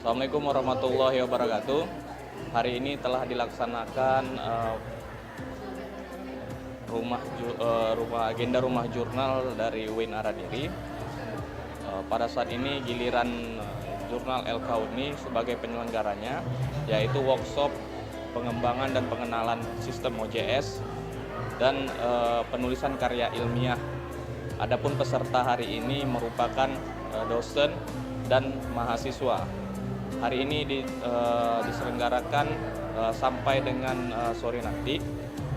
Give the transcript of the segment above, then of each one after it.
Assalamualaikum warahmatullahi wabarakatuh. Hari ini telah dilaksanakan agenda rumah jurnal dari UIN Aradiri. Pada saat ini giliran jurnal El Kauni sebagai penyelenggaranya, yaitu workshop pengembangan dan pengenalan sistem OJS dan penulisan karya ilmiah. Adapun peserta hari ini merupakan dosen dan mahasiswa. Hari ini diselenggarakan sampai dengan sore nanti,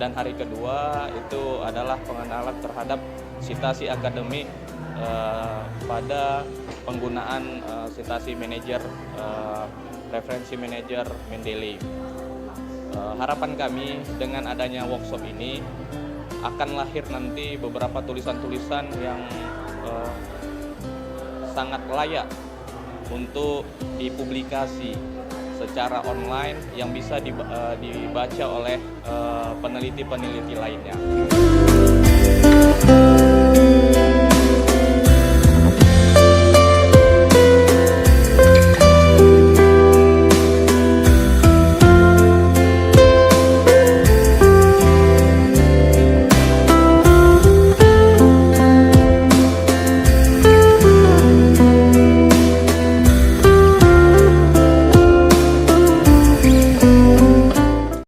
dan hari kedua itu adalah pengenalan terhadap citasi akademik pada penggunaan citasi manajer, referensi manajer Mendeley. Harapan kami dengan adanya workshop ini akan lahir nanti beberapa tulisan-tulisan yang sangat layak untuk dipublikasi secara online yang bisa dibaca oleh peneliti-peneliti lainnya.